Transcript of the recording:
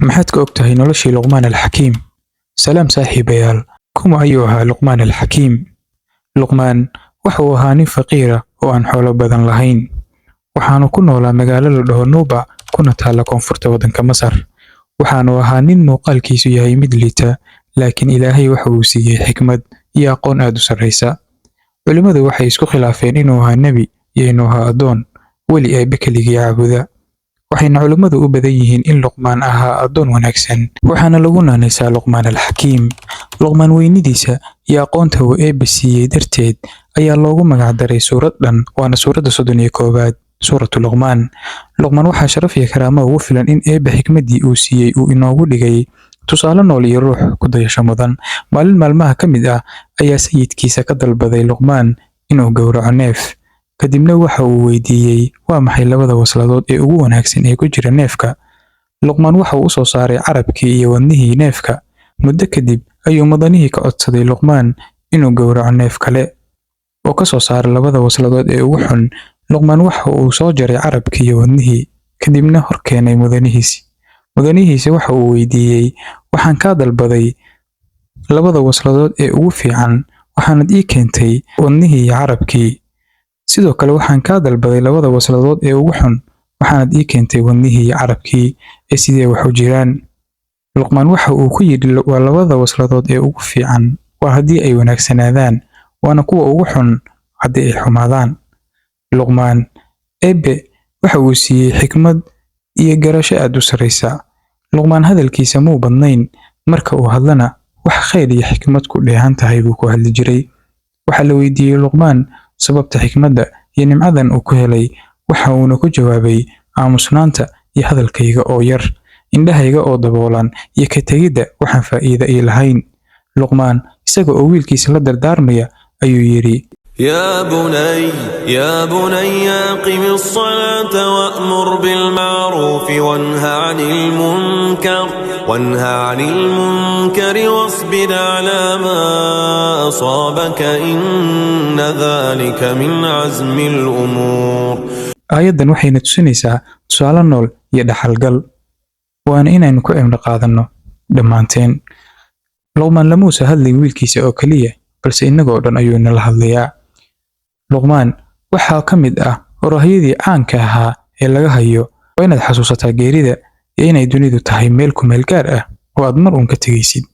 maxaad ka ogtahay noloshii Luqmaan al-Xakiim? Salaam saaxiibayaal, kuma ayuu ahaa Luqmaan al-Xakiim? Luqmaan waxa uu ahaa nin faqiir ah oo aan xoolo badan lahayn, waxaanu ku noolaa magaalo la dhaho Nuuba kuna taalla koonfurta waddanka Masar. Waxaanu ahaa nin muuqaalkiisu yahay mid liita, laakiin Ilaahay waxa uu siiyey xikmad iyo aqoon aad u sarreysa. Culimadu waxay isku khilaafeen inuu ahaa nebi iyo inuu ahaa addoon, weli Eebbe keligii caabuda. waxayna culimadu u badan yihiin in Luqmaan ahaa addoon wanaagsan, waxaana lagu naanaysaa Luqmaan al-Xakiim. Luqmaan weynidiisa iyo aqoonta uu Eebbe siiyey darteed ayaa loogu magac daray suurad dhan, waana suuradda 31aad, suuratu Luqmaan. Luqmaan waxaa sharaf iyo karaamo ugu filan in Eebbe xikmaddii uu siiyey uu inoogu dhigay tusaale nool iyo ruux ku dayasho mudan. Maalin maalmaha ka mid ah ayaa sayidkiisa ka dalbaday Luqmaan inuu gowraco neef. kadibna waxa uu weydiiyey waa maxay labada wasladood ee ugu wanaagsan ee ku jira neefka. Luqmaan waxa uu soo saaray carabkii iyo wadnihii neefka. Muddo kadib ayuu mudanihii ka codsaday Luqmaan inuu gowraco neef kale oo ka soo saaray labada wasladood ee ugu xun. Luqmaan waxa uu soo jaray carabkii iyo wadnihii, kadibna hor keenay mudanihiisi. Mudanihiisi waxa uu weydiiyey, waxaan ka dalbaday labada wasladood ee ugu fiican, waxaanad ii keentay wadnihii iyo carabkii. sidoo kale waxaan ka dalbaday labada wasladood ee ugu xun, waxaanad ii keentay wadnihii iyo carabkii, ee sidee wax u jiraan. Luqmaan waxa uu ku yidhi waa labada wasladood ee ugu fiican waa haddii ay wanaagsanaadaan, waana kuwa ugu xun haddii ay xumaadaan. Luqmaan, Eebbe waxa uu siiyey xikmad iyo garasho aad u sarreysa. Luqmaan hadalkiisa muu badnayn, marka uu hadlana wax khayr iyo xikmad ku dheehan tahay buu ku hadli jiray. Waxaa la weydiiyey Luqmaan sababta xikmadda iyo nimcadan uu ku helay, waxa uuna ku jawaabay aamusnaanta iyo hadalkayga oo yar, indhahayga oo daboolan iyo ka tegidda waxaan faa'iido ii lahayn. Luqmaan isaga oo wiilkiisa la dardaarmaya ayuu yidhi, يا بني أقم الصلاة وأمر بالمعروف وانهى عن المنكر واصبر على ما أصابك إن ذلك من عزم الأمور. aayaddan waxayna tusinaysaa tusaale nool iyo dhaxalgal, waana inaynu ku cibro qaadanno dhammaanteen. Luqmaan lamuusa hadlin wiilkiisa oo keliya, balse innagoo dhan ayuu nala hadlayaa. Luqmaan waxaa ka mid ah orahyadii caanka ahaa ee laga hayo waa inaad xasuusataa geerida iyo inay dunidu tahay meel ku meel gaar ah oo aad mar uun ka tegaysid.